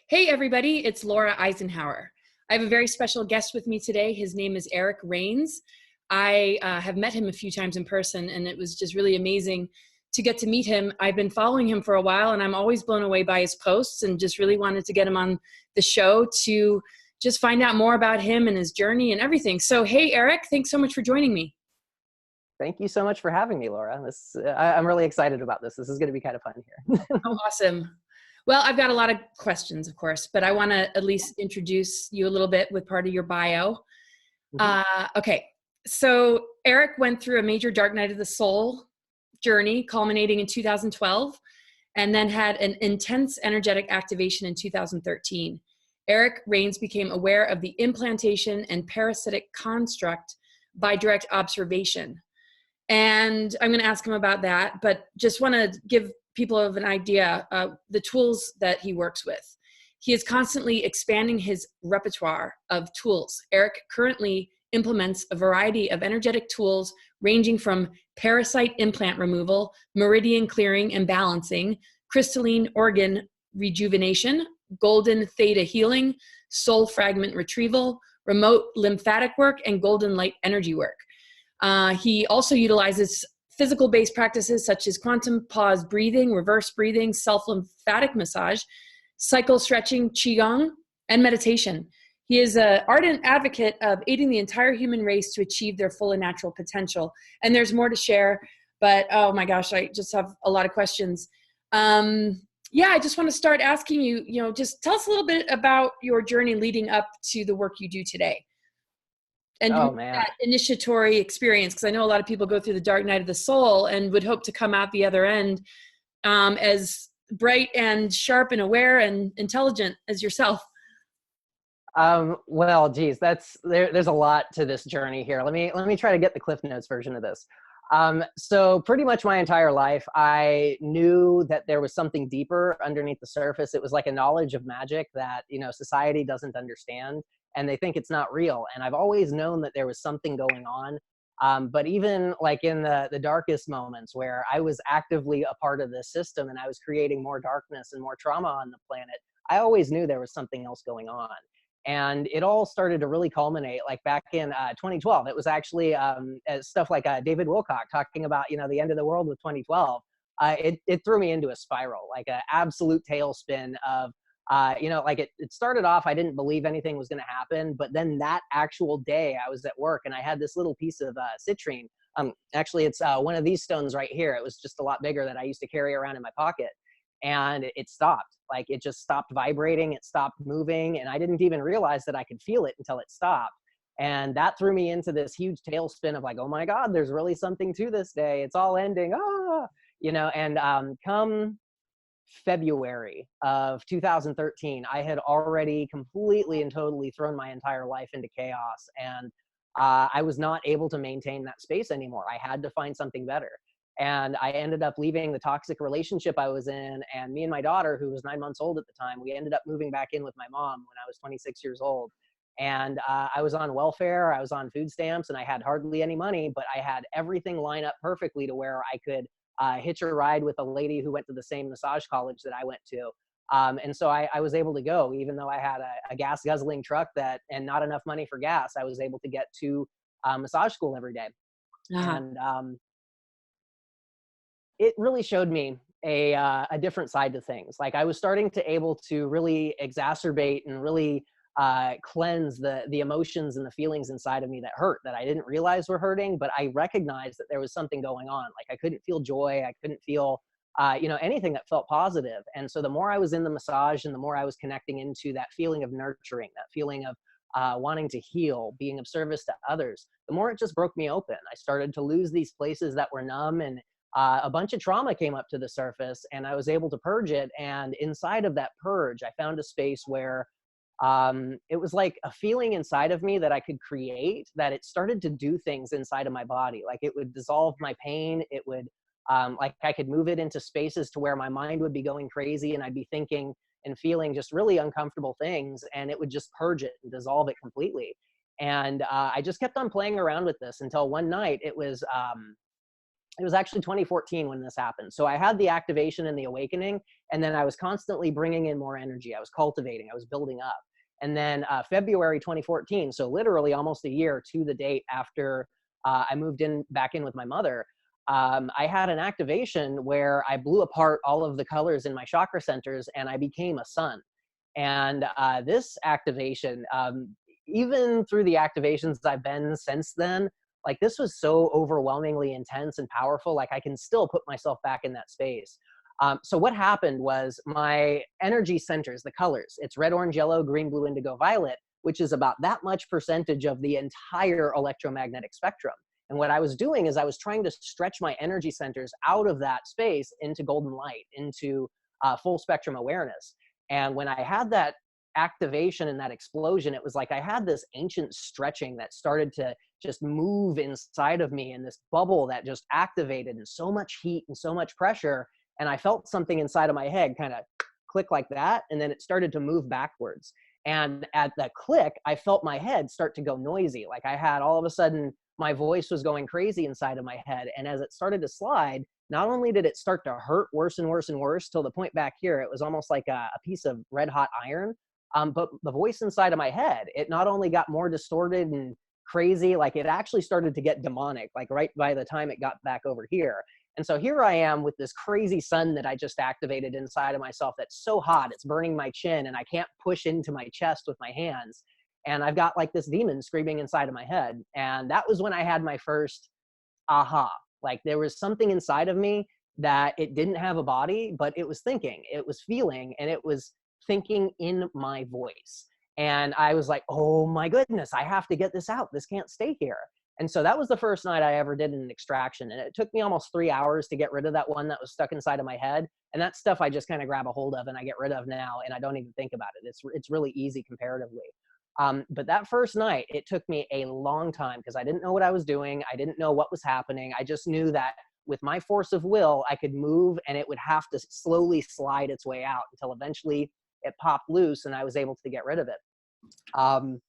Hey everybody, it's Laura Eisenhower. I have a very special guest with me today. His name is Eric Rains. I have met him a few times in person, and it was just really amazing to get to meet him. I've been following him for a while, and I'm always blown away by his posts, and just really wanted to get him on the show to just find out more about him and his journey and everything. So hey Eric, thanks so much for joining me. Thank you so much for having me, Laura. I'm really excited about this. This is going to be kind of fun here. Oh, awesome. Well, I've got a lot of questions, of course, but I want to at least introduce you a little bit with part of your bio. Okay, so Eric went through a major dark night of the soul journey, culminating in 2012, and then had an intense energetic activation in 2013. Eric Rains became aware of the implantation and parasitic construct by direct observation. And I'm going to ask him about that, but just want to give people of an idea the tools that he works with. He is constantly expanding his repertoire of tools. Eric currently implements a variety of energetic tools ranging from parasite implant removal, meridian clearing and balancing, crystalline organ rejuvenation, GoldenTheta healing, soul fragment retrieval, remote lymphatic work, and golden light energy work. He also utilizes physical-based practices such as quantum pause breathing, reverse breathing, self-lymphatic massage, cycle stretching, Qigong, and meditation. He is an ardent advocate of aiding the entire human race to achieve their full and natural potential. And there's more to share, but oh my gosh, I just have a lot of questions. Yeah, I just want to start asking you, just tell us a little bit about your journey leading up to the work you do today. And that initiatory experience, because I know a lot of people go through the dark night of the soul and would hope to come out the other end as bright and sharp and aware and intelligent as yourself. Well, geez, there's a lot to this journey here. Let me try to get the Cliff Notes version of this. So pretty much my entire life, I knew that there was something deeper underneath the surface. It was like a knowledge of magic that, society doesn't understand, and they think it's not real. And I've always known that there was something going on. But even like in the darkest moments where I was actively a part of this system and I was creating more darkness and more trauma on the planet, I always knew there was something else going on. And it all started to really culminate like back in 2012. It was actually stuff like David Wilcock talking about, the end of the world with 2012. It threw me into a spiral, like an absolute tailspin of, it started off, I didn't believe anything was going to happen. But then that actual day I was at work and I had this little piece of citrine. Actually, it's one of these stones right here. It was just a lot bigger that I used to carry around in my pocket. And it stopped. Like it just stopped vibrating, it stopped moving, and I didn't even realize that I could feel it until it stopped. And that threw me into this huge tailspin of like, oh my God, there's really something to this day. It's all ending. And come February of 2013, I had already completely and totally thrown my entire life into chaos. And I was not able to maintain that space anymore. I had to find something better. And I ended up leaving the toxic relationship I was in, and me and my daughter, who was 9 months old at the time, we ended up moving back in with my mom when I was 26 years old. And I was on welfare, I was on food stamps, and I had hardly any money, but I had everything line up perfectly to where I could hitch a ride with a lady who went to the same massage college that I went to. And so I was able to go, even though I had a gas guzzling truck and not enough money for gas. I was able to get to massage school every day. And it really showed me a different side to things. Like I was starting to able to really exacerbate and really cleanse the emotions and the feelings inside of me that hurt, that I didn't realize were hurting, but I recognized that there was something going on. Like I couldn't feel joy. I couldn't feel, anything that felt positive. And so the more I was in the massage and the more I was connecting into that feeling of nurturing, that feeling of wanting to heal, being of service to others, the more it just broke me open. I started to lose these places that were numb, and a bunch of trauma came up to the surface, and I was able to purge it. And inside of that purge, I found a space where it was like a feeling inside of me that I could create, that it started to do things inside of my body. Like it would dissolve my pain. It would, like I could move it into spaces to where my mind would be going crazy and I'd be thinking and feeling just really uncomfortable things, and it would just purge it and dissolve it completely. And I just kept on playing around with this until one night it was, It was actually 2014 when this happened. So I had the activation and the awakening, and then I was constantly bringing in more energy. I was cultivating, I was building up. And then February 2014, so literally almost a year to the date after I moved back in with my mother, I had an activation where I blew apart all of the colors in my chakra centers and I became a sun. And this activation, even through the activations I've been since then, like this was so overwhelmingly intense and powerful, like I can still put myself back in that space. So what happened was my energy centers, the colors, it's red, orange, yellow, green, blue, indigo, violet, which is about that much percentage of the entire electromagnetic spectrum. And what I was doing is I was trying to stretch my energy centers out of that space into golden light, into full spectrum awareness. And when I had that activation and that explosion, it was like I had this ancient stretching that started to just move inside of me, and this bubble that just activated, and so much heat and so much pressure. And I felt something inside of my head kind of click like that, and then it started to move backwards. And at the click, I felt my head start to go noisy. Like I had all of a sudden, my voice was going crazy inside of my head. And as it started to slide, not only did it start to hurt worse and worse and worse till the point back here, it was almost like a piece of red hot iron. But the voice inside of my head, it not only got more distorted and crazy, like it actually started to get demonic, like right by the time it got back over here. And so here I am with this crazy sun that I just activated inside of myself that's so hot, it's burning my chin, and I can't push into my chest with my hands. And I've got like this demon screaming inside of my head. And that was when I had my first aha. Like there was something inside of me that it didn't have a body, but it was thinking, it was feeling, and it was thinking in my voice. And I was like, oh my goodness, I have to get this out. This can't stay here. And so that was the first night I ever did an extraction. And it took me almost 3 hours to get rid of that one that was stuck inside of my head. And that stuff I just kind of grab a hold of and I get rid of now, and I don't even think about it. It's really easy comparatively. But that first night, it took me a long time because I didn't know what I was doing. I didn't know what was happening. I just knew that with my force of will, I could move and it would have to slowly slide its way out until eventually it popped loose and I was able to get rid of it.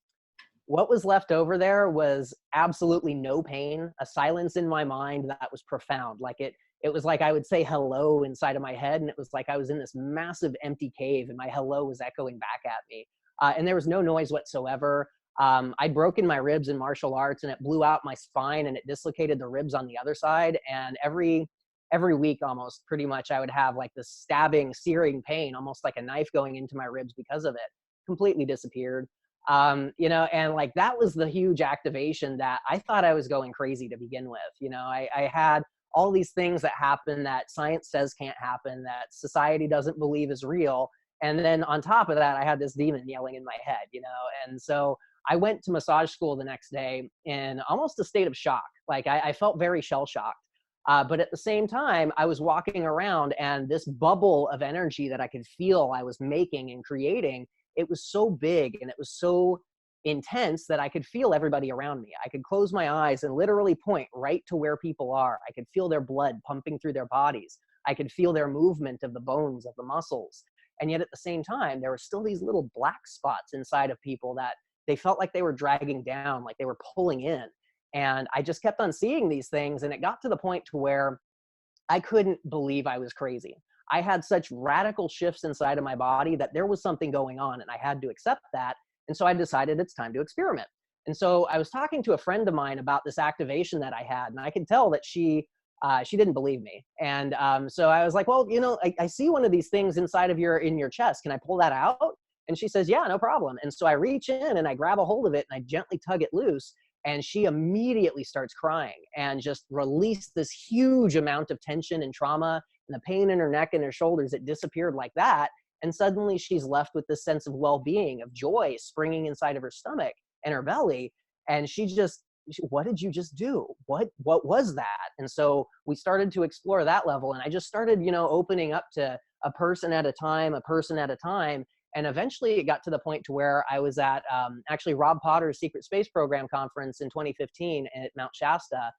What was left over there was absolutely no pain, a silence in my mind that was profound. Like it was like I would say hello inside of my head, and it was like I was in this massive empty cave and my hello was echoing back at me. And there was no noise whatsoever. I'd broken my ribs in martial arts and it blew out my spine and it dislocated the ribs on the other side. And every week almost pretty much I would have like this stabbing, searing pain, almost like a knife going into my ribs because of it. Completely disappeared. And like that was the huge activation that I thought I was going crazy to begin with. I had all these things that happen that science says can't happen, that society doesn't believe is real. And then on top of that, I had this demon yelling in my head, and so I went to massage school the next day in almost a state of shock. Like I felt very shell shocked. But at the same time, I was walking around and this bubble of energy that I could feel I was making and creating, it was so big and it was so intense that I could feel everybody around me. I could close my eyes and literally point right to where people are. I could feel their blood pumping through their bodies. I could feel their movement of the bones, of the muscles. And yet at the same time, there were still these little black spots inside of people that they felt like they were dragging down, like they were pulling in. And I just kept on seeing these things. And it got to the point to where I couldn't believe I was crazy. I had such radical shifts inside of my body that there was something going on and I had to accept that. And so I decided it's time to experiment. And so I was talking to a friend of mine about this activation that I had, and I could tell that she didn't believe me. And so I was like, well, I see one of these things inside of in your chest. Can I pull that out? And she says, yeah, no problem. And so I reach in and I grab a hold of it and I gently tug it loose. And she immediately starts crying and just released this huge amount of tension and trauma, and the pain in her neck and her shoulders. It disappeared like that. And suddenly she's left with this sense of well-being, of joy springing inside of her stomach and her belly. And what did you just do? What was that? And so we started to explore that level. And I just started, opening up to a person at a time. And eventually it got to the point to where I was at actually Rob Potter's Secret Space Program conference in 2015 at Mount Shasta,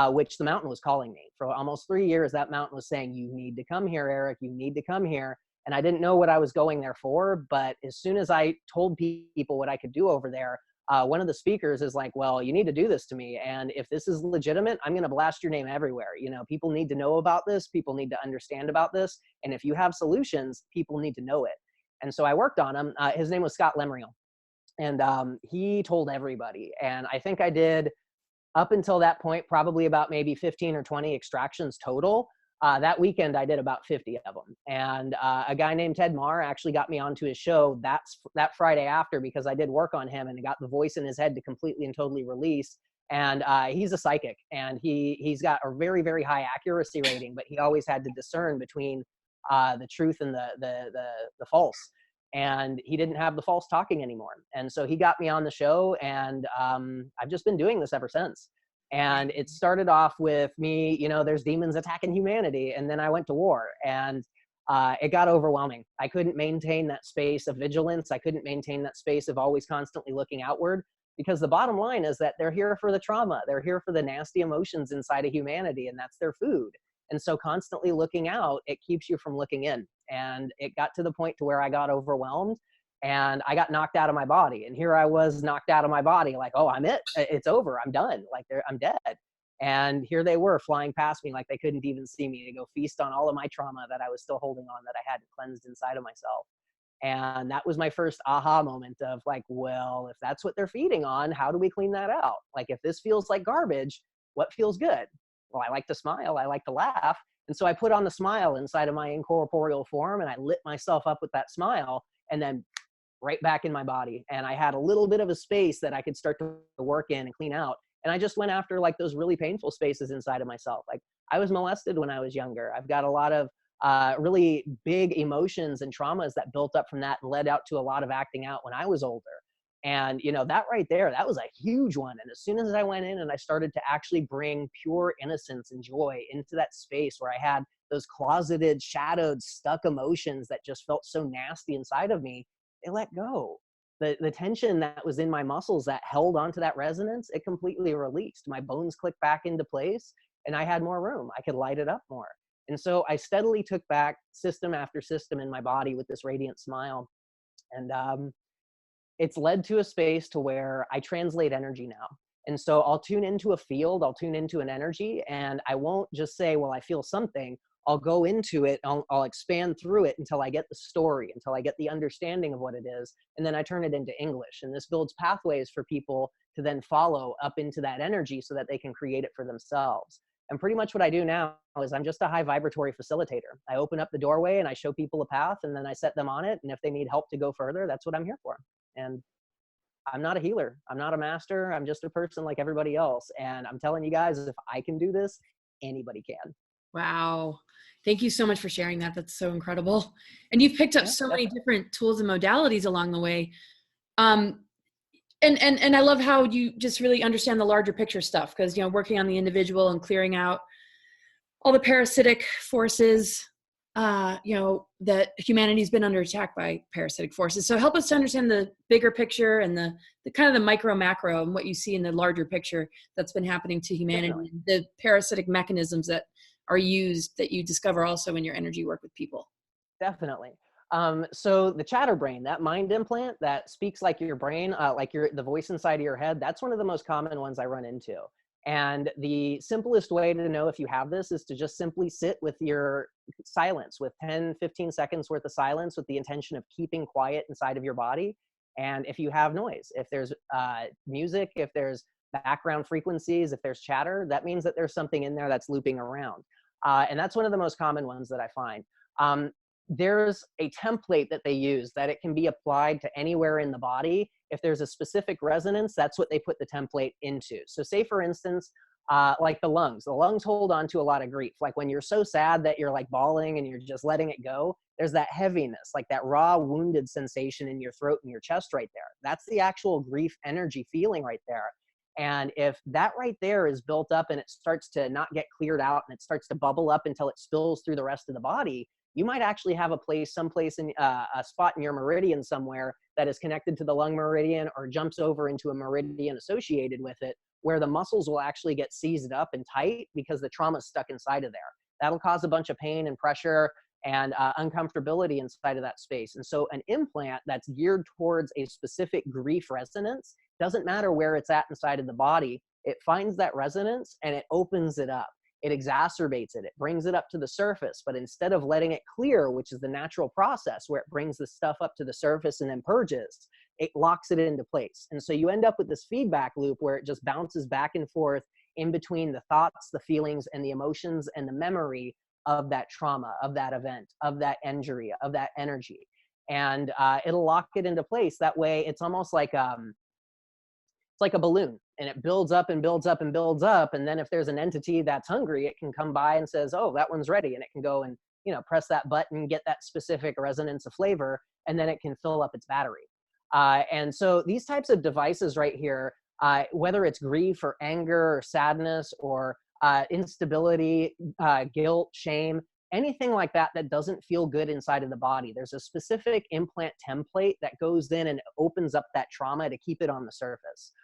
which the mountain was calling me. For almost 3 years, that mountain was saying, you need to come here, Eric, you need to come here. And I didn't know what I was going there for, but as soon as I told people what I could do over there, one of the speakers is like, well, you need to do this to me. And if this is legitimate, I'm going to blast your name everywhere. You know, people need to know about this. People need to understand about this. And if you have solutions, people need to know it. And so I worked on him. His name was Scott Lemriel. And he told everybody. And I think I did, up until that point, probably about maybe 15 or 20 extractions total. That weekend, I did about 50 of them. And a guy named Ted Marr actually got me onto his show that Friday after, because I did work on him and got the voice in his head to completely and totally release. And he's a psychic, and he's got a very, very high accuracy rating, but he always had to discern between the truth and the false. And he didn't have the false talking anymore. And so he got me on the show, and I've just been doing this ever since. And it started off with me, you know, there's demons attacking humanity. And then I went to war, and it got overwhelming. I couldn't maintain that space of vigilance. I couldn't maintain that space of always constantly looking outward, because the bottom line is that they're here for the trauma. They're here for the nasty emotions inside of humanity, and that's their food. And so constantly looking out, it keeps you from looking in. And it got to the point to where I got overwhelmed, and I got knocked out of my body. And here I was knocked out of my body, like, oh, it's over. I'm done. Like, I'm dead. And here they were flying past me like they couldn't even see me, to go feast on all of my trauma that I was still holding on, that I hadn't cleansed inside of myself. And that was my first aha moment of like, well, if that's what they're feeding on, how do we clean that out? Like, if this feels like garbage, what feels good? Well, I like to smile. I like to laugh. And so I put on the smile inside of my incorporeal form, and I lit myself up with that smile, and then right back in my body. And I had a little bit of a space that I could start to work in and clean out. And I just went after like those really painful spaces inside of myself. Like, I was molested when I was younger. I've got a lot of really big emotions and traumas that built up from that, and led out to a lot of acting out when I was older. And, you know, that right there, that was a huge one. And as soon as I went in and I started to actually bring pure innocence and joy into that space where I had those closeted, shadowed, stuck emotions that just felt so nasty inside of me, it let go. The tension that was in my muscles that held onto that resonance, it completely released. My bones clicked back into place, and I had more room. I could light it up more. And so I steadily took back system after system in my body with this radiant smile. And it's led to a space to where I translate energy now. And so I'll tune into a field, I'll tune into an energy, and I won't just say, well, I feel something. I'll go into it, I'll expand through it until I get the story, until I get the understanding of what it is. And then I turn it into English. And this builds pathways for people to then follow up into that energy so that they can create it for themselves. And pretty much what I do now is I'm just a high vibratory facilitator. I open up the doorway and I show people a path, and then I set them on it. And if they need help to go further, that's what I'm here for. And I'm not a healer. I'm not a master. I'm just a person like everybody else. And I'm telling you guys, if I can do this, anybody can. Wow. Thank you so much for sharing that. That's so incredible. And you've picked up so many different tools and modalities along the way. And I love how you just really understand the larger picture stuff, because, you know, working on the individual and clearing out all the parasitic forces, you know, that humanity's been under attack by parasitic forces. So help us to understand the bigger picture and the kind of the micro macro and what you see in the larger picture that's been happening to humanity. Definitely. The parasitic mechanisms that are used, that you discover also in your energy work with people. Definitely. So the chatter brain, that mind implant that speaks like your brain, like the voice inside of your head, that's one of the most common ones I run into. And the simplest way to know if you have this is to just simply sit with your silence, with 10, 15 seconds worth of silence, with the intention of keeping quiet inside of your body. And if you have noise, if there's music, if there's background frequencies, if there's chatter, that means that there's something in there that's looping around. And that's one of the most common ones that I find. There's a template that they use that it can be applied to anywhere in the body. If there's a specific resonance, that's what they put the template into. So say, for instance, like the lungs hold on to a lot of grief. Like when you're so sad that you're like bawling and you're just letting it go, there's that heaviness, like that raw wounded sensation in your throat and your chest right there. That's the actual grief energy feeling right there. And if that right there is built up and it starts to not get cleared out and it starts to bubble up until it spills through the rest of the body, you might actually have someplace in a spot in your meridian somewhere that is connected to the lung meridian or jumps over into a meridian associated with it, where the muscles will actually get seized up and tight because the trauma is stuck inside of there. That'll cause a bunch of pain and pressure. and uncomfortability inside of that space. And so an implant that's geared towards a specific grief resonance, doesn't matter where it's at inside of the body, it finds that resonance and it opens it up. It exacerbates it. It brings it up to the surface. But instead of letting it clear, which is the natural process where it brings the stuff up to the surface and then purges, it locks it into place. And so you end up with this feedback loop where it just bounces back and forth in between the thoughts, the feelings, and the emotions and the memory of that trauma, of that event, of that injury, of that energy. And it'll lock it into place. That way it's almost like it's like a balloon, and it builds up and builds up and builds up. And then if there's an entity that's hungry, it can come by and says, oh, that one's ready. And it can go and, you know, press that button, get that specific resonance of flavor, and then it can fill up its battery. And so these types of devices right here, whether it's grief or anger or sadness or instability, guilt, shame, anything like that that doesn't feel good inside of the body, there's a specific implant template that goes in and opens up that trauma to keep it on the surface.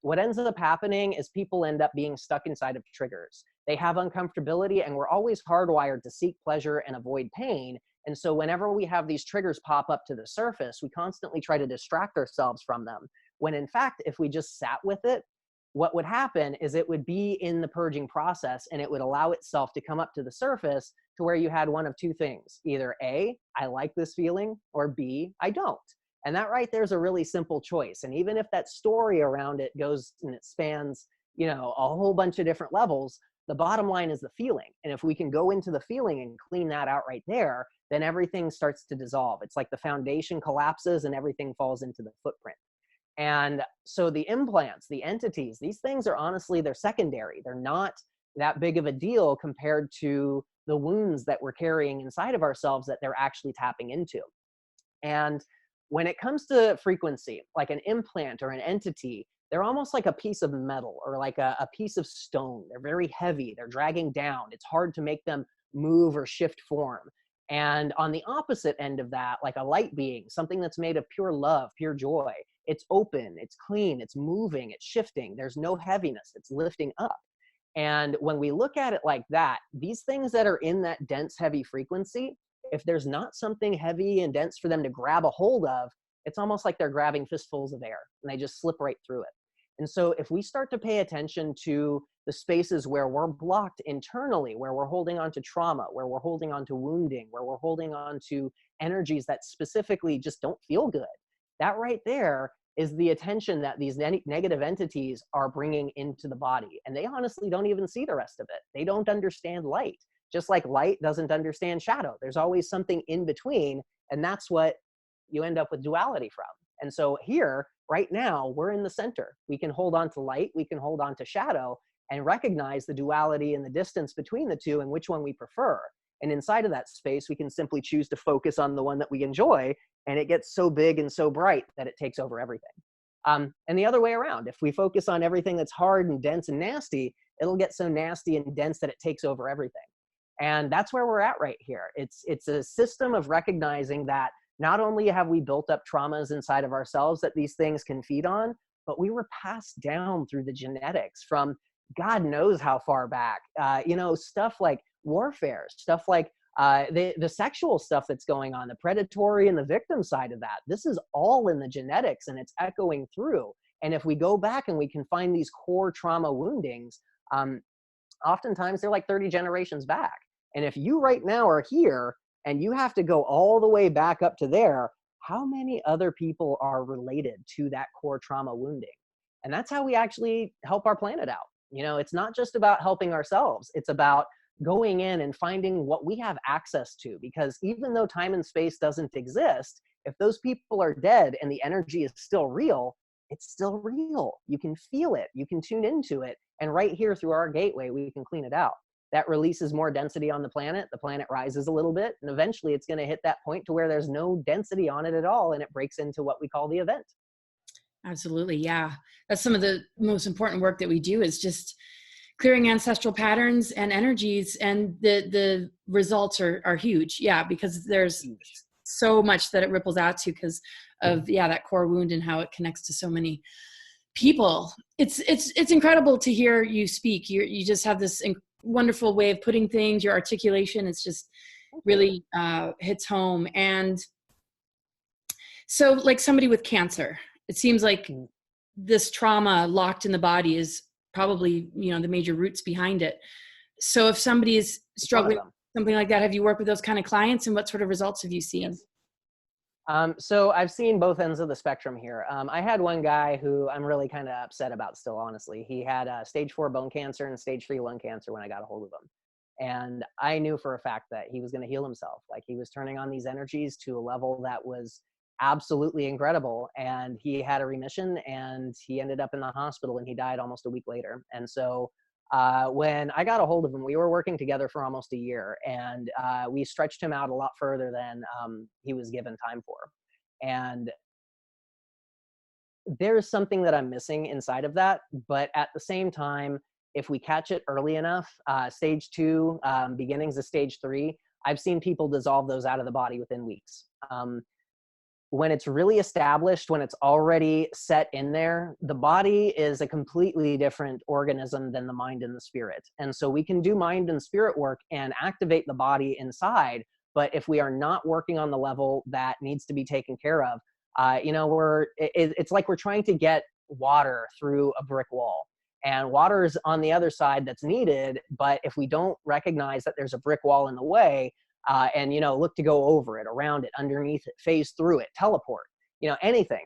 What ends up happening is people end up being stuck inside of triggers. They have uncomfortability, and we're always hardwired to seek pleasure and avoid pain. And so whenever we have these triggers pop up to the surface, we constantly try to distract ourselves from them. When in fact, if we just sat with it, what would happen is it would be in the purging process, and it would allow itself to come up to the surface to where you had one of two things. Either A, I like this feeling, or B, I don't. And that right there is a really simple choice. And even if that story around it goes and it spans, you know, a whole bunch of different levels, the bottom line is the feeling. And if we can go into the feeling and clean that out right there, then everything starts to dissolve. It's like the foundation collapses and everything falls into the footprint. And so the implants, the entities, these things are honestly, they're secondary. They're not that big of a deal compared to the wounds that we're carrying inside of ourselves that they're actually tapping into. And when it comes to frequency, like an implant or an entity, they're almost like a piece of metal or like a piece of stone. They're very heavy. They're dragging down. It's hard to make them move or shift form. And on the opposite end of that, like a light being, something that's made of pure love, pure joy, it's open, it's clean, it's moving, it's shifting. There's no heaviness. It's lifting up. And when we look at it like that, these things that are in that dense, heavy frequency, if there's not something heavy and dense for them to grab a hold of, it's almost like they're grabbing fistfuls of air and they just slip right through it. And so if we start to pay attention to the spaces where we're blocked internally, where we're holding on to trauma, where we're holding on to wounding, where we're holding on to energies that specifically just don't feel good, that right there is the attention that these negative entities are bringing into the body. And they honestly don't even see the rest of it. They don't understand light. Just like light doesn't understand shadow. There's always something in between, and that's what you end up with duality from. And so here, right now, we're in the center. We can hold on to light, we can hold on to shadow, and recognize the duality and the distance between the two and which one we prefer. And inside of that space, we can simply choose to focus on the one that we enjoy, and it gets so big and so bright that it takes over everything. And the other way around, if we focus on everything that's hard and dense and nasty, it'll get so nasty and dense that it takes over everything. And that's where we're at right here. It's a system of recognizing that not only have we built up traumas inside of ourselves that these things can feed on, but we were passed down through the genetics from God knows how far back. You know, stuff like warfare, stuff like the sexual stuff that's going on, the predatory and the victim side of that. This is all in the genetics, and it's echoing through. And if we go back and we can find these core trauma woundings, oftentimes they're like 30 generations back. And if you right now are here and you have to go all the way back up to there, how many other people are related to that core trauma wounding? And that's how we actually help our planet out. You know, it's not just about helping ourselves. It's about going in and finding what we have access to, because even though time and space doesn't exist, if those people are dead and the energy is still real, it's still real. You can feel it. You can tune into it. And right here through our gateway, we can clean it out. That releases more density on the planet rises a little bit, and eventually it's going to hit that point to where there's no density on it at all, and it breaks into what we call the event. Absolutely. Yeah. That's some of the most important work that we do, is just clearing ancestral patterns and energies, and the results are huge. Yeah. Because there's so much that it ripples out to because of, that core wound and how it connects to so many people. It's incredible to hear you speak. You just have this wonderful way of putting things, your articulation. It's just really hits home. And so like somebody with cancer, it seems like this trauma locked in the body is probably, you know, the major roots behind it. So if somebody is struggling with something like that, have you worked with those kind of clients, and what sort of results have you seen? Yes. So I've seen both ends of the spectrum here. I had one guy who I'm really kind of upset about still, honestly. He had stage 4 bone cancer and stage 3 lung cancer when I got a hold of him. And I knew for a fact that he was going to heal himself. Like, he was turning on these energies to a level that was absolutely incredible. And he had a remission, and he ended up in the hospital, and he died almost a week later. And so when I got a hold of him, we were working together for almost a year, and we stretched him out a lot further than he was given time for. And there's something that I'm missing inside of that. But at the same time, if we catch it early enough, stage 2, beginnings of stage 3, I've seen people dissolve those out of the body within weeks. When it's really established, when it's already set in there, the body is a completely different organism than the mind and the spirit. And so we can do mind and spirit work and activate the body inside. But if we are not working on the level that needs to be taken care of, you know, it's like we're trying to get water through a brick wall. And water is on the other side that's needed. But if we don't recognize that there's a brick wall in the way, and, you know, look to go over it, around it, underneath it, phase through it, teleport, you know, anything,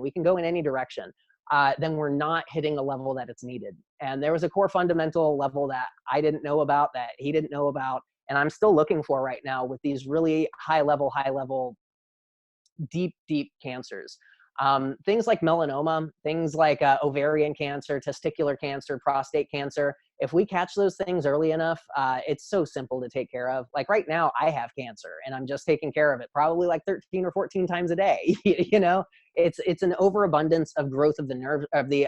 we can go in any direction, then we're not hitting the level that it's needed. And there was a core fundamental level that I didn't know about, that he didn't know about, and I'm still looking for right now with these really high level, deep cancers. Things like melanoma, things like ovarian cancer, testicular cancer, prostate cancer. If we catch those things early enough, it's so simple to take care of. Like right now, I have cancer, and I'm just taking care of it probably like 13 or 14 times a day. You know, it's an overabundance of growth of the nerve, of the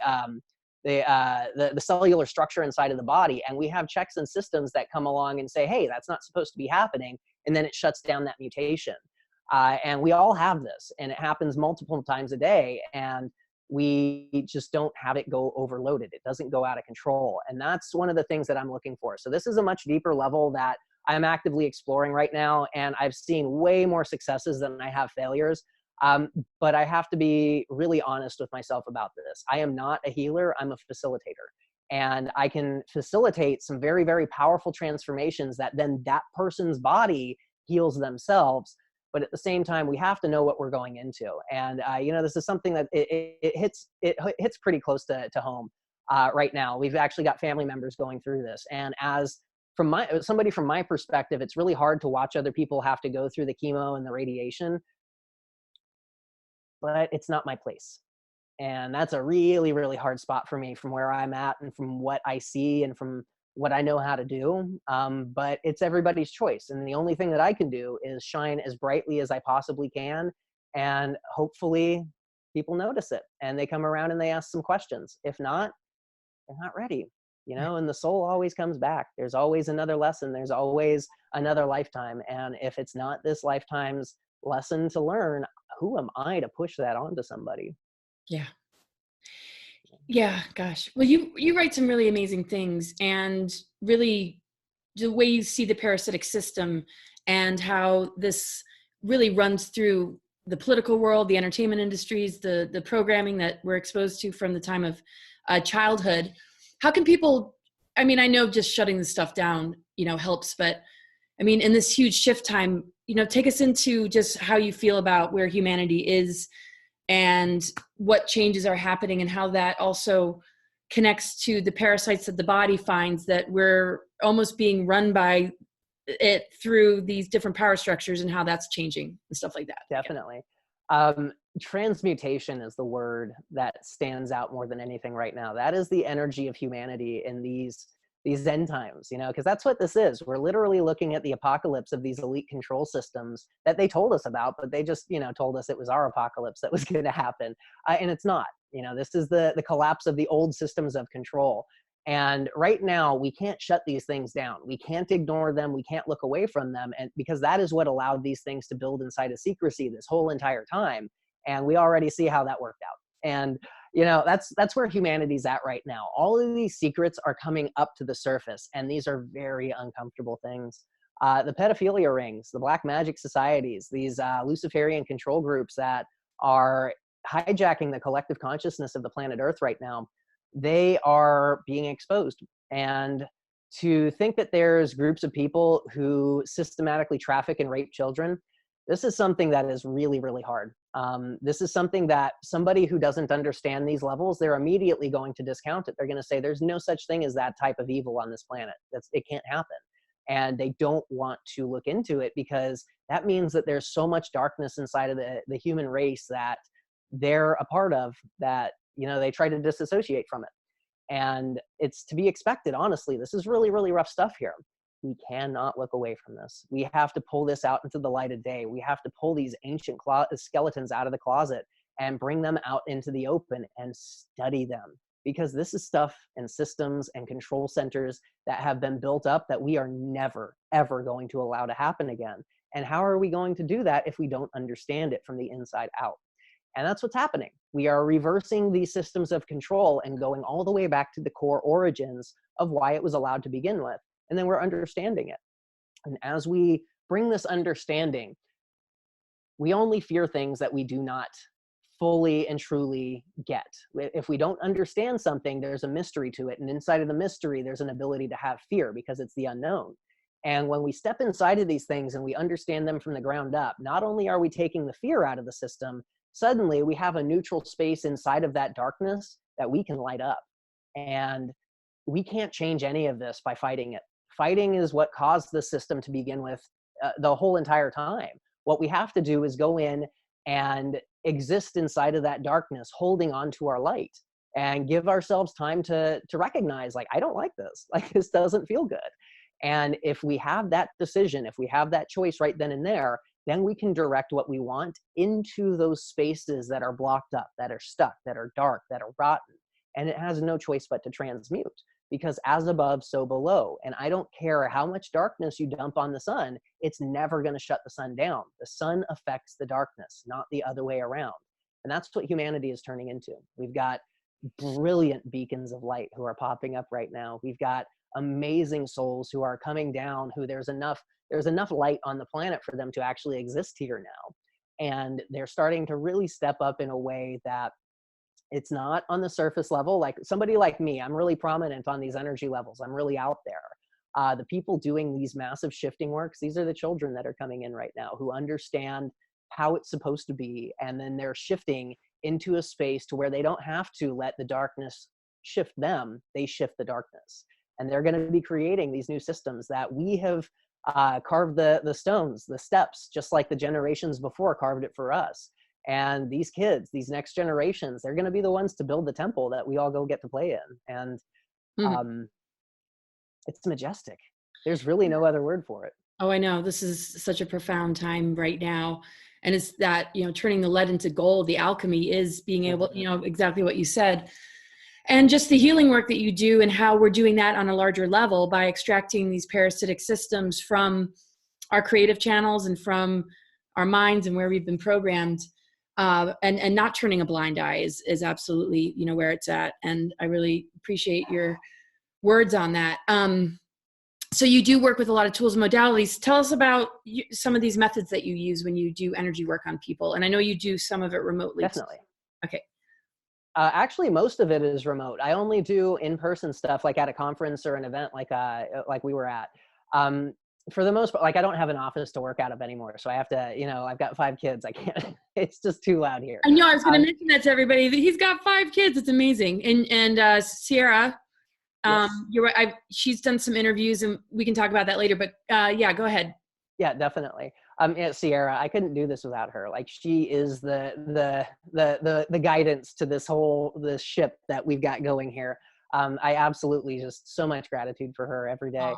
cellular structure inside of the body. And we have checks and systems that come along and say, hey, that's not supposed to be happening. And then it shuts down that mutation. And we all have this, and it happens multiple times a day, and we just don't have it go overloaded. It doesn't go out of control. And that's one of the things that I'm looking for. So this is a much deeper level that I'm actively exploring right now. And I've seen way more successes than I have failures. But I have to be really honest with myself about this. I am not a healer. I'm a facilitator. And I can facilitate some very, very powerful transformations that then that person's body heals themselves. But at the same time, we have to know what we're going into. And, you know, this is something that it hits pretty close to home right now. We've actually got family members going through this. And as somebody from my perspective, it's really hard to watch other people have to go through the chemo and the radiation, but it's not my place. And that's a really, really hard spot for me from where I'm at and from what I see and from what I know how to do. But it's everybody's choice. And the only thing that I can do is shine as brightly as I possibly can. And hopefully people notice it and they come around and they ask some questions. If not, they're not ready, you know, and the soul always comes back. There's always another lesson. There's always another lifetime. And if it's not this lifetime's lesson to learn, who am I to push that onto somebody? Yeah. Yeah, gosh. Well, you write some really amazing things, and really the way you see the parasitic system and how this really runs through the political world, the entertainment industries, the programming that we're exposed to from the time of childhood. How can people, I mean, I know just shutting this stuff down, you know, helps, but I mean, in this huge shift time, you know, take us into just how you feel about where humanity is and what changes are happening, and how that also connects to the parasites that the body finds, that we're almost being run by it through these different power structures, and how that's changing and stuff like that. Definitely. Transmutation is the word that stands out more than anything right now. That is the energy of humanity in these end times, you know, because that's what this is. We're literally looking at the apocalypse of these elite control systems that they told us about, but they just, you know, told us it was our apocalypse that was going to happen. And it's not. You know, this is the collapse of the old systems of control. And right now, we can't shut these things down. We can't ignore them. We can't look away from them. And because that is what allowed these things to build inside of secrecy this whole entire time. And we already see how that worked out. And, you know, that's where humanity's at right now. All of these secrets are coming up to the surface, and these are very uncomfortable things. The pedophilia rings, the black magic societies, these Luciferian control groups that are hijacking the collective consciousness of the planet Earth right now, they are being exposed. And to think that there's groups of people who systematically traffic and rape children, this is something that is really, really hard. This is something that somebody who doesn't understand these levels, they're immediately going to discount it. They're going to say, there's no such thing as that type of evil on this planet. It can't happen. And they don't want to look into it, because that means that there's so much darkness inside of the human race that they're a part of, that, you know, they try to disassociate from it. And it's to be expected, honestly. This is really, really rough stuff here. We cannot look away from this. We have to pull this out into the light of day. We have to pull these ancient skeletons out of the closet and bring them out into the open and study them. Because this is stuff and systems and control centers that have been built up that we are never, ever going to allow to happen again. And how are we going to do that if we don't understand it from the inside out? And that's what's happening. We are reversing these systems of control and going all the way back to the core origins of why it was allowed to begin with. And then we're understanding it. And as we bring this understanding, we only fear things that we do not fully and truly get. If we don't understand something, there's a mystery to it. And inside of the mystery, there's an ability to have fear, because it's the unknown. And when we step inside of these things and we understand them from the ground up, not only are we taking the fear out of the system, suddenly we have a neutral space inside of that darkness that we can light up. And we can't change any of this by fighting it. Fighting is what caused the system to begin with the whole entire time. What we have to do is go in and exist inside of that darkness, holding on to our light, and give ourselves time to recognize, like, I don't like this. Like, this doesn't feel good. And if we have that decision, if we have that choice right then and there, then we can direct what we want into those spaces that are blocked up, that are stuck, that are dark, that are rotten. And it has no choice but to transmute, because as above, so below. And I don't care how much darkness you dump on the sun, it's never going to shut the sun down. The sun affects the darkness, not the other way around. And that's what humanity is turning into. We've got brilliant beacons of light who are popping up right now. We've got amazing souls who are coming down, who there's enough light on the planet for them to actually exist here now. And they're starting to really step up in a way that it's not on the surface level. Like somebody like me, I'm really prominent on these energy levels. I'm really out there. The people doing these massive shifting works, these are the children that are coming in right now who understand how it's supposed to be. And then they're shifting into a space to where they don't have to let the darkness shift them. They shift the darkness. And they're going to be creating these new systems that we have carved the stones, the steps, just like the generations before carved it for us. And these kids, these next generations, they're going to be the ones to build the temple that we all go get to play in. And it's majestic. There's really no other word for it. Oh, I know. This is such a profound time right now. And it's that, turning the lead into gold, the alchemy is being able, exactly what you said. And just the healing work that you do, and how we're doing that on a larger level by extracting these parasitic systems from our creative channels and from our minds and where we've been programmed. And not turning a blind eye is absolutely, where it's at. And I really appreciate your words on that. So you do work with a lot of tools and modalities. Tell us about some of these methods that you use when you do energy work on people. And I know you do some of it remotely. Definitely. Okay. Actually, most of it is remote. I only do in-person stuff, like at a conference or an event like we were at. For the most part, like I don't have an office to work out of anymore. So I have to, I've got 5 kids. I can't, it's just too loud here. I know, I was going to mention that to everybody. He's got 5 kids. It's amazing. And Sierra, yes. You're right. She's done some interviews and we can talk about that later, but yeah, go ahead. Yeah, definitely. Sierra, I couldn't do this without her. Like she is the guidance to this ship that we've got going here. I absolutely just so much gratitude for her every day.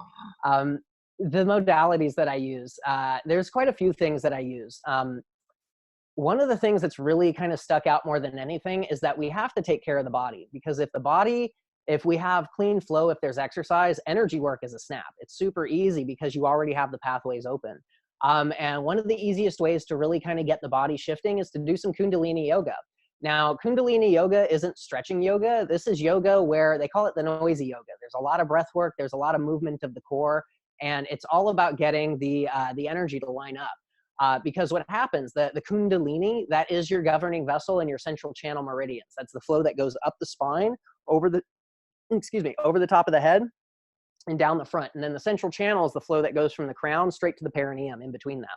The modalities that I use, there's quite a few things that I use. One of the things that's really kind of stuck out more than anything is that we have to take care of the body, because if we have clean flow, if there's exercise, energy work is a snap. It's super easy because you already have the pathways open. And one of the easiest ways to really kind of get the body shifting is to do some Kundalini Yoga. Now, Kundalini Yoga isn't stretching yoga. This is yoga where they call it the noisy yoga. There's a lot of breath work. There's a lot of movement of the core. And it's all about getting the energy to line up. Because what happens, the Kundalini, that is your governing vessel and your central channel meridians. That's the flow that goes up the spine, over the top of the head and down the front. And then the central channel is the flow that goes from the crown straight to the perineum in between that.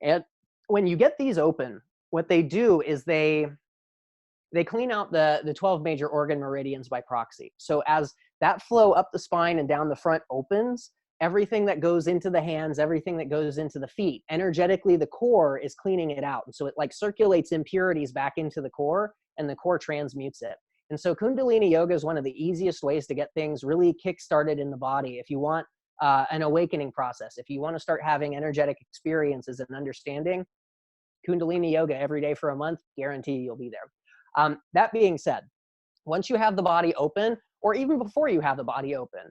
And when you get these open, what they do is they clean out the 12 major organ meridians by proxy. So as that flow up the spine and down the front opens, everything that goes into the hands, everything that goes into the feet, energetically, the core is cleaning it out. And so it like circulates impurities back into the core, and the core transmutes it. And so Kundalini Yoga is one of the easiest ways to get things really kick-started in the body. If you want an awakening process, if you want to start having energetic experiences and understanding, Kundalini Yoga every day for a month, guarantee you'll be there. That being said, once you have the body open, or even before you have the body open,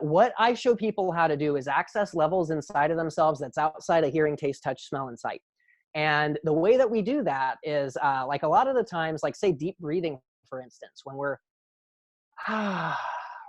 what I show people how to do is access levels inside of themselves that's outside of hearing, taste, touch, smell, and sight. And the way that we do that is like a lot of the times, like say deep breathing, for instance, when we're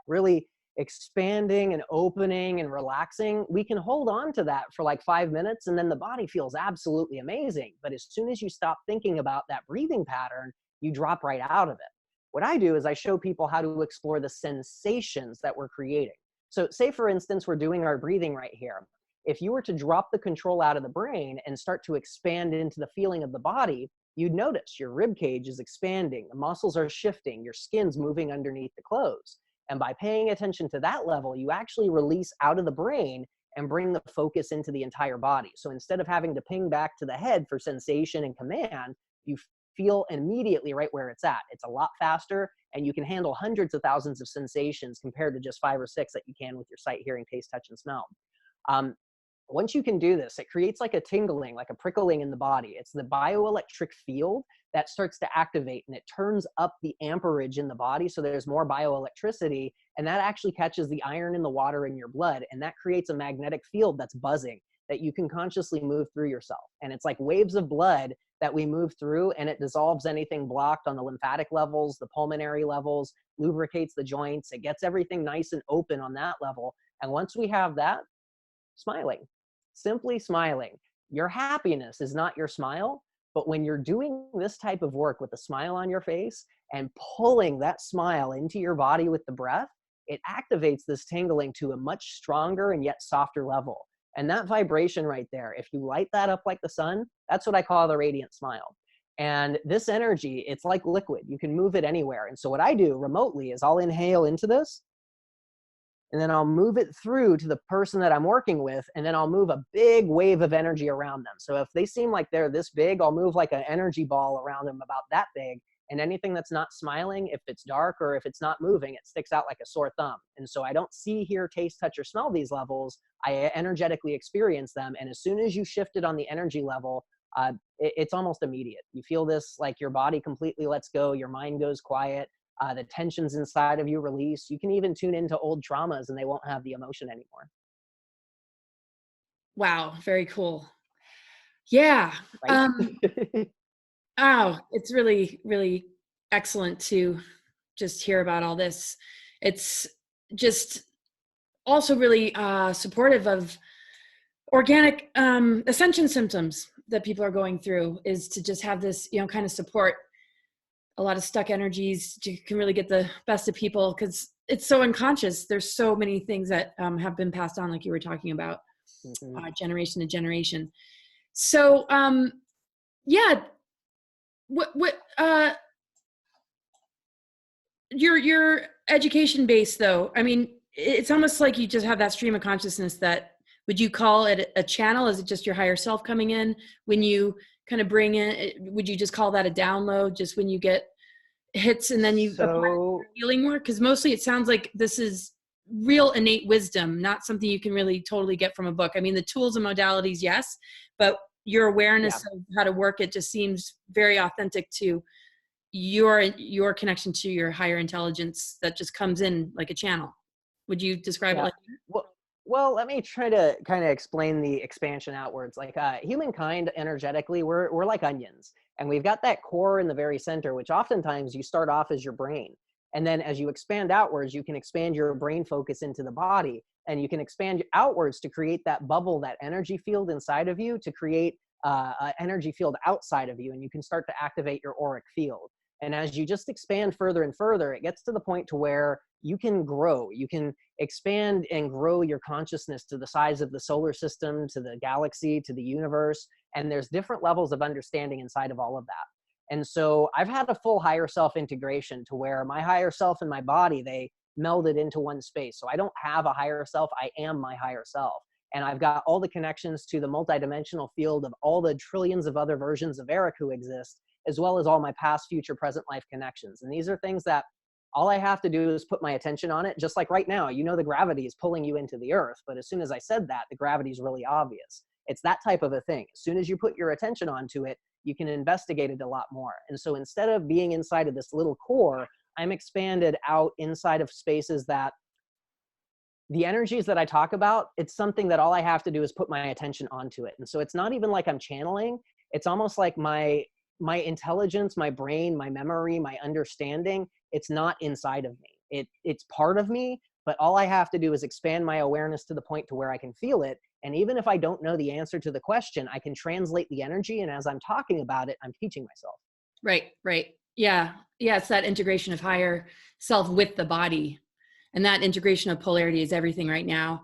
really expanding and opening and relaxing, we can hold on to that for like 5 minutes, and then the body feels absolutely amazing. But as soon as you stop thinking about that breathing pattern, you drop right out of it. What I do is I show people how to explore the sensations that we're creating. So say, for instance, we're doing our breathing right here. If you were to drop the control out of the brain and start to expand into the feeling of the body, you'd notice your rib cage is expanding, the muscles are shifting, your skin's moving underneath the clothes. And by paying attention to that level, you actually release out of the brain and bring the focus into the entire body. So instead of having to ping back to the head for sensation and command, you feel immediately right where it's at. It's a lot faster, and you can handle hundreds of thousands of sensations compared to just 5 or 6 that you can with your sight, hearing, taste, touch, and smell. Once you can do this, it creates like a tingling, like a prickling in the body. It's the bioelectric field that starts to activate, and it turns up the amperage in the body, so there's more bioelectricity, and that actually catches the iron in the water in your blood, and that creates a magnetic field that's buzzing that you can consciously move through yourself. And it's like waves of blood that we move through, and it dissolves anything blocked on the lymphatic levels, the pulmonary levels, lubricates the joints. It gets everything nice and open on that level. And once we have that, smiling, simply smiling. Your happiness is not your smile, but when you're doing this type of work with a smile on your face and pulling that smile into your body with the breath, it activates this tingling to a much stronger and yet softer level. And that vibration right there, if you light that up like the sun, that's what I call the radiant smile. And this energy, it's like liquid. You can move it anywhere. And so what I do remotely is I'll inhale into this, and then I'll move it through to the person that I'm working with, and then I'll move a big wave of energy around them. So if they seem like they're this big, I'll move like an energy ball around them about that big. And anything that's not smiling, if it's dark or if it's not moving, it sticks out like a sore thumb. And so I don't see, hear, taste, touch, or smell these levels. I energetically experience them. And as soon as you shift it on the energy level, it's almost immediate. You feel this, like your body completely lets go, your mind goes quiet, the tensions inside of you release. You can even tune into old traumas and they won't have the emotion anymore. Wow, very cool. Yeah. Right? Oh, it's really, really excellent to just hear about all this. It's just also really supportive of organic ascension symptoms that people are going through, is to just have this, kind of support. A lot of stuck energies, you can really get the best of people because it's so unconscious. There's so many things that have been passed on, like you were talking about, generation to generation. So, yeah, your education base, though, I mean, it's almost like you just have that stream of consciousness that, would you call it a channel? Is it just your higher self coming in when you kind of bring in, would you just call that a download, just when you get hits and then you apply healing work? Because mostly it sounds like this is real innate wisdom, not something you can really totally get from a book. I mean, the tools and modalities, yes, but your awareness of how to work it just seems very authentic to your connection to your higher intelligence that just comes in like a channel. Would you describe it like that? Well, let me try to kind of explain the expansion outwards. Like humankind, energetically, we're like onions. And we've got that core in the very center, which oftentimes you start off as your brain. And then as you expand outwards, you can expand your brain focus into the body. and you can expand outwards to create that bubble, that energy field inside of you, to create an energy field outside of you, and you can start to activate your auric field. And as you just expand further and further, it gets to the point to where you can grow. You can expand and grow your consciousness to the size of the solar system, to the galaxy, to the universe. And there's different levels of understanding inside of all of that. And so I've had a full higher self integration to where my higher self and my body, they melded into one space. So I don't have a higher self. I am my higher self. And I've got all the connections to the multidimensional field of all the trillions of other versions of Eric who exist, as well as all my past, future, present life connections. And these are things that all I have to do is put my attention on it. Just like right now, you know, the gravity is pulling you into the earth. But as soon as I said that, the gravity is really obvious. It's that type of a thing. As soon as you put your attention onto it, you can investigate it a lot more. And so instead of being inside of this little core, I'm expanded out inside of spaces that the energies that I talk about, it's something that all I have to do is put my attention onto it. And so it's not even like I'm channeling. It's almost like my intelligence, my brain, my memory, my understanding, it's not inside of me. It's part of me, but all I have to do is expand my awareness to the point to where I can feel it. And even if I don't know the answer to the question, I can translate the energy. And as I'm talking about it, I'm teaching myself. Right, right. Yeah. Yeah. It's that integration of higher self with the body. And that integration of polarity is everything right now.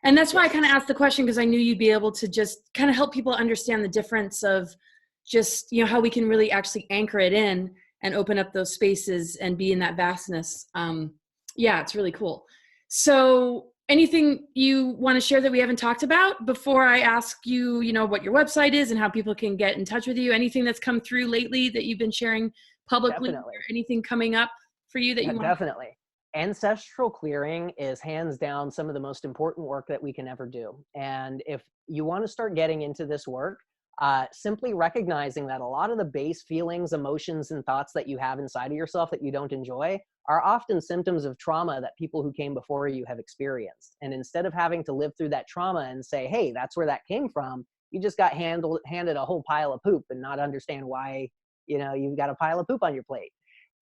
And that's why I kind of asked the question, because I knew you'd be able to just kind of help people understand the difference of just, you know, how we can really actually anchor it in and open up those spaces and be in that vastness. Yeah, it's really cool. So anything you want to share that we haven't talked about before I ask you, you know, what your website is and how people can get in touch with you? Anything that's come through lately that you've been sharing publicly? Definitely. Or anything coming up for you that you want? Definitely. Ancestral clearing is hands down some of the most important work that we can ever do. And if you want to start getting into this work, simply recognizing that a lot of the base feelings, emotions, and thoughts that you have inside of yourself that you don't enjoy are often symptoms of trauma that people who came before you have experienced. And instead of having to live through that trauma and say, hey, that's where that came from, you just got handed a whole pile of poop and not understand why, you know, you've got a pile of poop on your plate.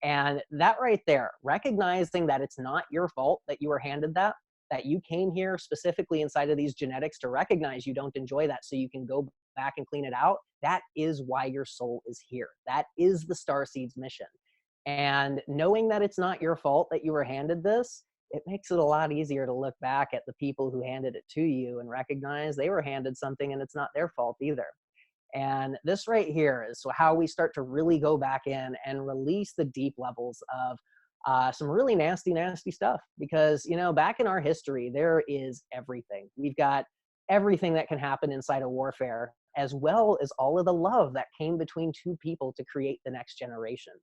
And that right there, recognizing that it's not your fault that you were handed that you came here specifically inside of these genetics to recognize you don't enjoy that so you can go back and clean it out. That is why your soul is here. That is the starseed's mission. And knowing that it's not your fault that you were handed this, it makes it a lot easier to look back at the people who handed it to you and recognize they were handed something and it's not their fault either. And this right here is how we start to really go back in and release the deep levels of some really nasty, nasty stuff. Because, you know, back in our history, there is everything. We've got everything that can happen inside of warfare, as well as all of the love that came between two people to create the next generation.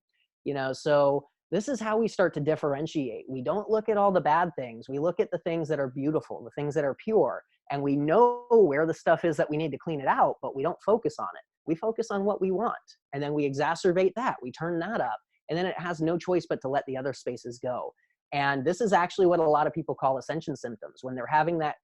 You know, so this is how we start to differentiate. We don't look at all the bad things. We look at the things that are beautiful, the things that are pure. And we know where the stuff is that we need to clean it out, but we don't focus on it. We focus on what we want. And then we exacerbate that. We turn that up. And then it has no choice but to let the other spaces go. And this is actually what a lot of people call ascension symptoms. When they're having that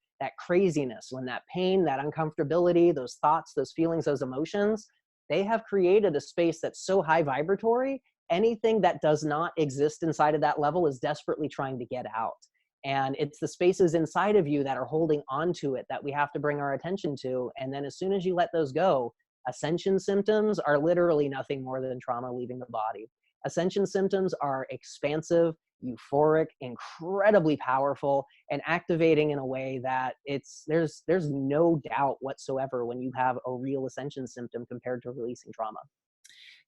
craziness, when that pain, that uncomfortability, those thoughts, those feelings, those emotions, they have created a space that's so high vibratory, anything that does not exist inside of that level is desperately trying to get out. And it's the spaces inside of you that are holding on to it that we have to bring our attention to. And then as soon as you let those go, ascension symptoms are literally nothing more than trauma leaving the body. Ascension symptoms are expansive, euphoric, incredibly powerful, and activating in a way that there's no doubt whatsoever when you have a real ascension symptom compared to releasing trauma.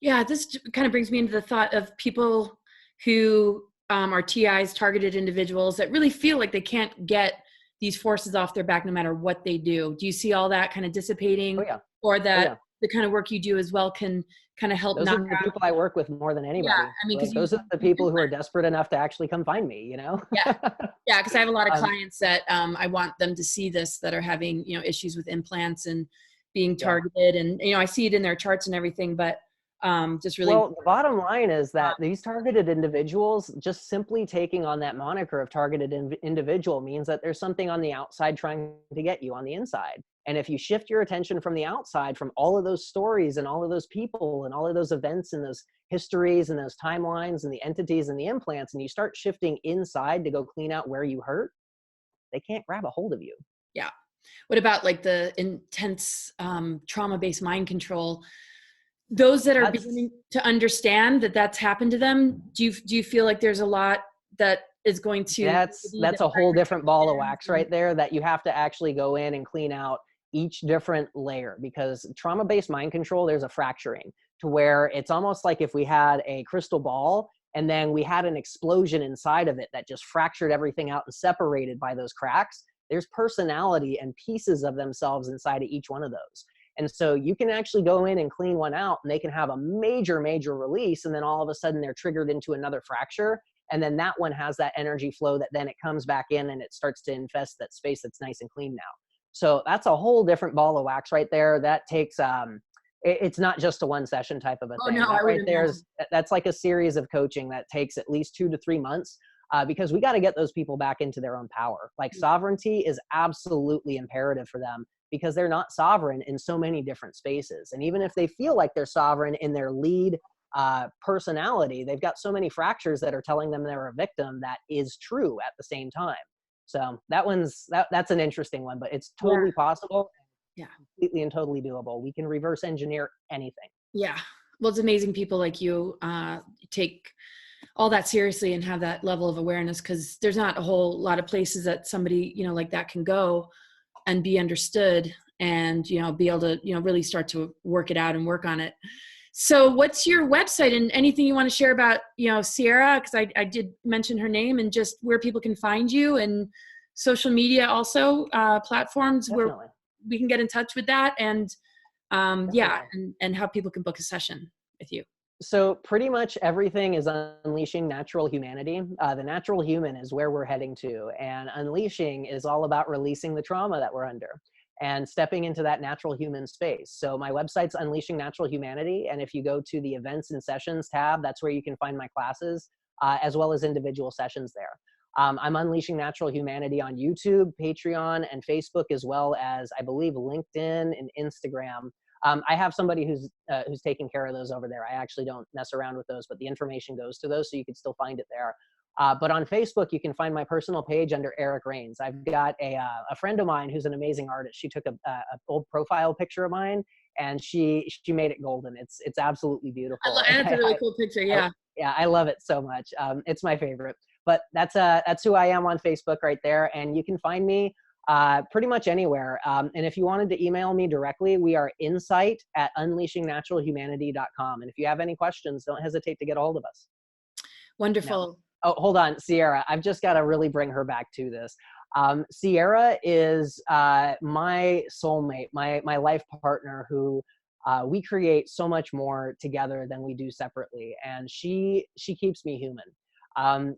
Yeah, this kind of brings me into the thought of people who are TIs, targeted individuals, that really feel like they can't get these forces off their back no matter what they do. Do you see all that kind of dissipating? Oh, yeah. Or that Oh, yeah. the kind of work you do as well can kind of help Those knock are the out? people I work with more than anybody. Yeah, I mean, because Those are the people who are desperate enough to actually come find me, you know? Yeah, yeah, because I have a lot of clients that I want them to see this, that are having, you know, issues with implants and being targeted, and, you know, I see it in their charts and everything, but just really. Well, the bottom line is that these targeted individuals, just simply taking on that moniker of targeted individual means that there's something on the outside trying to get you on the inside. And if you shift your attention from the outside, from all of those stories and all of those people and all of those events and those histories and those timelines and the entities and the implants, and you start shifting inside to go clean out where you hurt, they can't grab a hold of you. Yeah. What about like the intense trauma-based mind control? Those that are beginning to understand that that's happened to them, do you feel like there's a lot that is going to... That's a whole different ball of wax right there, that you have to actually go in and clean out each different layer, because trauma-based mind control, there's a fracturing to where it's almost like if we had a crystal ball and then we had an explosion inside of it that just fractured everything out and separated by those cracks. There's personality and pieces of themselves inside of each one of those. And so you can actually go in and clean one out and they can have a major, major release. And then all of a sudden they're triggered into another fracture. And then that one has that energy flow that then it comes back in and it starts to infest that space that's nice and clean now. So that's a whole different ball of wax right there. That takes, it's not just a one session type of a thing. No, that right there's, that's like a series of coaching that takes at least 2 to 3 months. Because we got to get those people back into their own power. Like sovereignty is absolutely imperative for them, because they're not sovereign in so many different spaces. And even if they feel like they're sovereign in their lead personality, they've got so many fractures that are telling them they're a victim that is true at the same time. So that's an interesting one, but it's totally possible. Yeah. Completely and totally doable. We can reverse engineer anything. Yeah. Well, it's amazing people like you take all that seriously and have that level of awareness, because there's not a whole lot of places that somebody, like that can go and be understood and, be able to, really start to work it out and work on it. So what's your website and anything you want to share about, Sierra? Because I did mention her name, and just where people can find you, and social media also, platforms. Definitely. Where we can get in touch with that, and and how people can book a session with you. So pretty much everything is unleashing natural humanity. The natural human is where we're heading to, and unleashing is all about releasing the trauma that we're under and stepping into that natural human space. So my website's Unleashing Natural Humanity, and if you go to the events and sessions tab, that's where you can find my classes, as well as individual sessions there. I'm Unleashing Natural Humanity on YouTube, Patreon, and Facebook, as well as, I believe, LinkedIn and Instagram. I have somebody who's taking care of those over there. I actually don't mess around with those, but the information goes to those, so you can still find it there. But on Facebook, you can find my personal page under Eric Rains. I've got a friend of mine who's an amazing artist. She took a old profile picture of mine, and she made it golden. It's absolutely beautiful. That's a really cool picture. Yeah. I love it so much. It's my favorite. But that's who I am on Facebook right there, and you can find me pretty much anywhere. And if you wanted to email me directly, we are insight@unleashingnaturalhumanity.com. And if you have any questions, don't hesitate to get a hold of us. Wonderful. No. Oh, hold on, Sierra. I've just got to really bring her back to this. Sierra is my soulmate, my life partner, who we create so much more together than we do separately. And she keeps me human.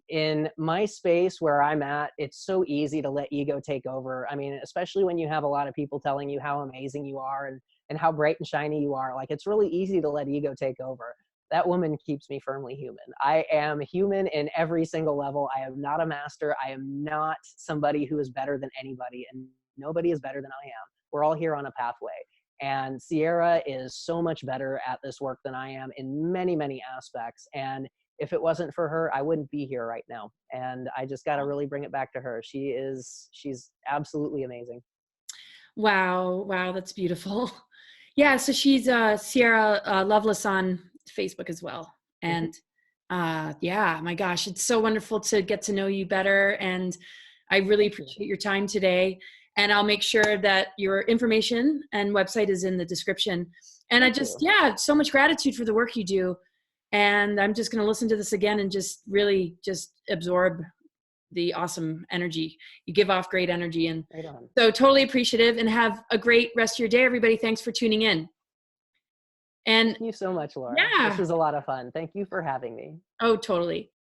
In my space where I'm at, it's so easy to let ego take over. I mean, especially when you have a lot of people telling you how amazing you are and how bright and shiny you are. Like, it's really easy to let ego take over. That woman keeps me firmly human. I am human in every single level. I am not a master. I am not somebody who is better than anybody, and nobody is better than I am. We're all here on a pathway. And Sierra is so much better at this work than I am in many, many aspects. And if it wasn't for her, I wouldn't be here right now. And I just got to really bring it back to her. She's absolutely amazing. Wow. That's beautiful. Yeah. So she's Sierra Loveless on Facebook as well. And my gosh, it's so wonderful to get to know you better. And I really appreciate your time today. And I'll make sure that your information and website is in the description. And so much gratitude for the work you do. And I'm just going to listen to this again and just really just absorb the awesome energy. You give off great energy. And so totally appreciative, and have a great rest of your day, everybody. Thanks for tuning in. And thank you so much, Laura. Yeah. This was a lot of fun. Thank you for having me. Oh, totally.